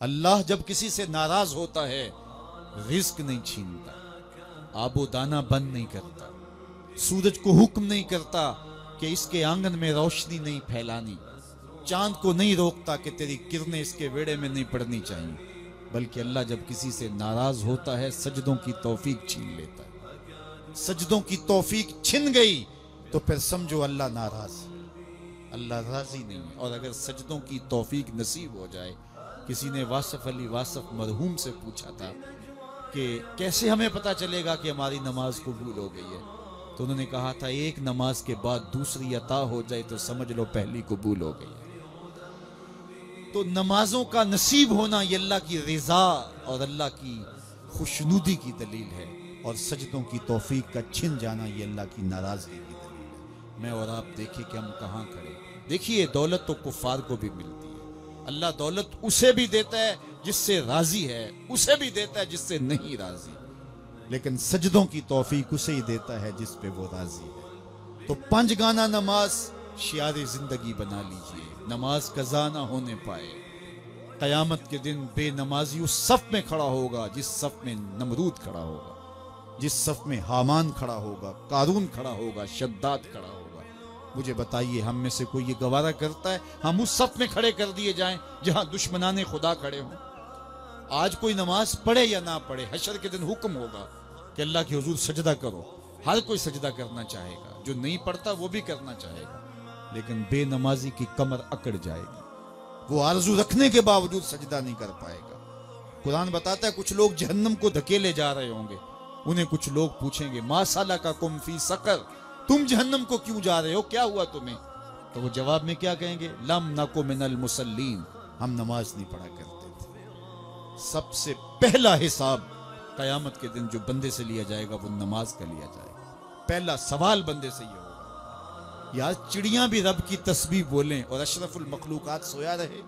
اللہ جب کسی سے ناراض ہوتا ہے رزق نہیں چھینتا، آب و دانہ بند نہیں کرتا، سورج کو حکم نہیں کرتا کہ اس کے آنگن میں روشنی نہیں پھیلانی، چاند کو نہیں روکتا کہ تیری کرنیں اس کے ویڑے میں نہیں پڑنی چاہیے، بلکہ اللہ جب کسی سے ناراض ہوتا ہے سجدوں کی توفیق چھین لیتا ہے۔ سجدوں کی توفیق چھن گئی تو پھر سمجھو اللہ ناراض، اللہ راضی نہیں ہے۔ اور اگر سجدوں کی توفیق نصیب ہو جائے، کسی نے واصف علی واصف مرحوم سے پوچھا تھا کہ کیسے ہمیں پتہ چلے گا کہ ہماری نماز قبول ہو گئی ہے، تو انہوں نے کہا تھا ایک نماز کے بعد دوسری عطا ہو جائے تو سمجھ لو پہلی قبول ہو گئی ہے۔ تو نمازوں کا نصیب ہونا یہ اللہ کی رضا اور اللہ کی خوشنودی کی دلیل ہے، اور سجدوں کی توفیق کا چھن جانا یہ اللہ کی ناراضگی کی دلیل ہے۔ میں اور آپ دیکھیں کہ ہم کہاں کھڑے۔ دیکھیے دولت تو کفار کو بھی ملتی ہے، اللہ دولت اسے بھی دیتا ہے جس سے راضی ہے، اسے بھی دیتا ہے جس سے نہیں راضی، لیکن سجدوں کی توفیق اسے ہی دیتا ہے جس پہ وہ راضی ہے۔ تو 5 گانا نماز شعار زندگی بنا لیجئے، نماز قضا نہ ہونے پائے۔ قیامت کے دن بے نمازی اس صف میں کھڑا ہوگا جس صف میں نمرود کھڑا ہوگا، جس صف میں حامان کھڑا ہوگا، قارون کھڑا ہوگا، شداد کھڑا ہوگا۔ مجھے بتائیے ہم میں سے کوئی یہ گوارہ کرتا ہے ہم اس صف میں کھڑے کر دیے جائیں جہاں دشمنان خدا کھڑے ہوں؟ آج کوئی نماز پڑھے یا نہ پڑھے، حشر کے دن حکم ہوگا کہ اللہ کے حضور سجدہ کرو، ہر کوئی سجدہ کرنا چاہے گا، جو نہیں پڑھتا وہ بھی کرنا چاہے گا، لیکن بے نمازی کی کمر اکڑ جائے گی، وہ آرزو رکھنے کے باوجود سجدہ نہیں کر پائے گا۔ قرآن بتاتا ہے کچھ لوگ جہنم کو دھکیلے جا رہے ہوں گے، انہیں کچھ لوگ پوچھیں گے ما سلککم فی سقر، تم جہنم کو کیوں جا رہے ہو، کیا ہوا تمہیں؟ تو وہ جواب میں کیا کہیں گے؟ لم نکو من المصلین، ہم نماز نہیں پڑھا کرتے تھے۔ سب سے پہلا حساب قیامت کے دن جو بندے سے لیا جائے گا وہ نماز کا لیا جائے گا۔ پہلا سوال بندے سے یہ ہوگا۔ یار چڑیاں بھی رب کی تسبیح بولیں اور اشرف المخلوقات سویا رہے،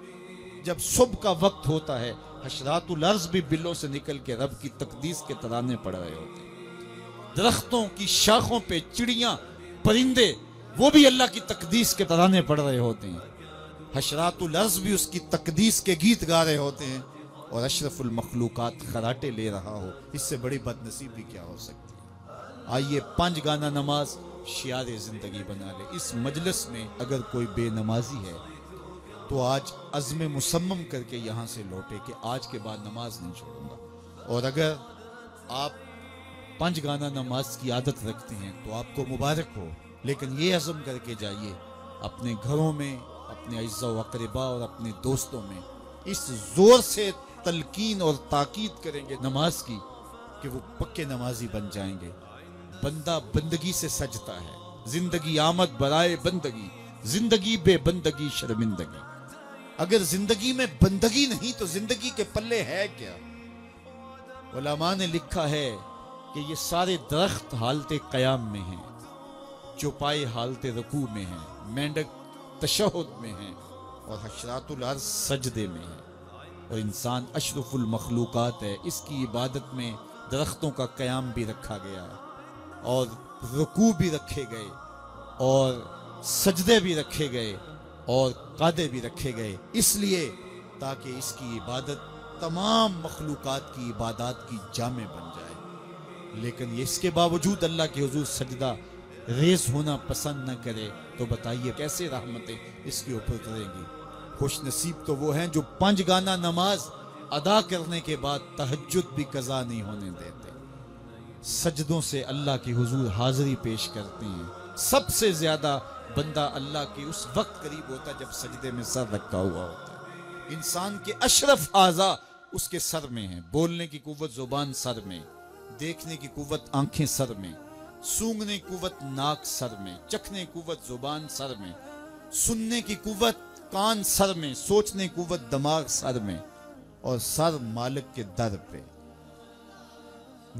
جب صبح کا وقت ہوتا ہے حشرات الارض بھی بلوں سے نکل کے رب کی تقدیس کے ترانے پڑھ رہے ہوتے ہیں، درختوں کی شاخوں پہ چڑیاں پرندے وہ بھی اللہ کی تقدیس کے ترانے پڑھ رہے ہوتے ہیں، حشرات الارض بھی اس کی تقدیس کے گیت گا رہے ہوتے ہیں، اور اشرف المخلوقات خراٹے لے رہا ہو، اس سے بڑی بد نصیبی کیا ہو سکتی ہے؟ آئیے 5 گانا نماز شعار زندگی بنا لے۔ اس مجلس میں اگر کوئی بے نمازی ہے تو آج عزم مصمم کر کے یہاں سے لوٹے کہ آج کے بعد نماز نہیں چھوڑوں گا، اور اگر آپ 5 گانا نماز کی عادت رکھتے ہیں تو آپ کو مبارک ہو، لیکن یہ عزم کر کے جائیے اپنے گھروں میں، اپنے اعزاء و اقرباء اور اپنے دوستوں میں اس زور سے تلقین اور تاکید کریں گے نماز کی کہ وہ پکے نمازی بن جائیں گے۔ بندہ بندگی سے سجتا ہے، زندگی آمد برائے بندگی، زندگی بے بندگی شرمندگی۔ اگر زندگی میں بندگی نہیں تو زندگی کے پلے ہے کیا؟ علماء نے لکھا ہے کہ یہ سارے درخت حالت قیام میں ہیں، چوپائے حالت رکوع میں ہیں، مینڈک تشہد میں ہیں، اور حشرات الارض سجدے میں ہیں، اور انسان اشرف المخلوقات ہے، اس کی عبادت میں درختوں کا قیام بھی رکھا گیا اور رکوع بھی رکھے گئے اور سجدے بھی رکھے گئے اور قعدے بھی رکھے گئے، اس لیے تاکہ اس کی عبادت تمام مخلوقات کی عبادات کی جامع بن جائے۔ لیکن اس کے باوجود اللہ کے حضور سجدہ ریز ہونا پسند نہ کرے تو بتائیے کیسے رحمتیں اس کے اوپر کریں گی؟ خوش نصیب تو وہ ہیں جو 5 گانا نماز ادا کرنے کے بعد تہجد بھی قضا نہیں ہونے دیتے، سجدوں سے اللہ کی حضور حاضری پیش کرتے ہیں۔ سب سے زیادہ بندہ اللہ کے اس وقت قریب ہوتا ہے جب سجدے میں سر رکھا ہوا ہوتا ہے۔ انسان کے اشرف اعضاء اس کے سر میں ہیں، بولنے کی قوت زبان سر میں، دیکھنے کی قوت آنکھیں سر میں، سونگنے کی قوت ناک سر میں، چکھنے کی قوت زبان سر میں، سننے کی قوت کان سر میں، سوچنے کی قوت دماغ سر میں، اور سر مالک کے در پہ۔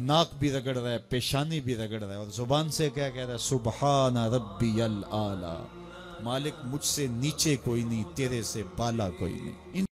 ناک بھی رگڑ رہا ہے، پیشانی بھی رگڑ رہا ہے، اور زبان سے کیا کہہ رہا ہے؟ سبحان ربی الاعلی، مالک مجھ سے نیچے کوئی نہیں، تیرے سے بالا کوئی نہیں۔ ان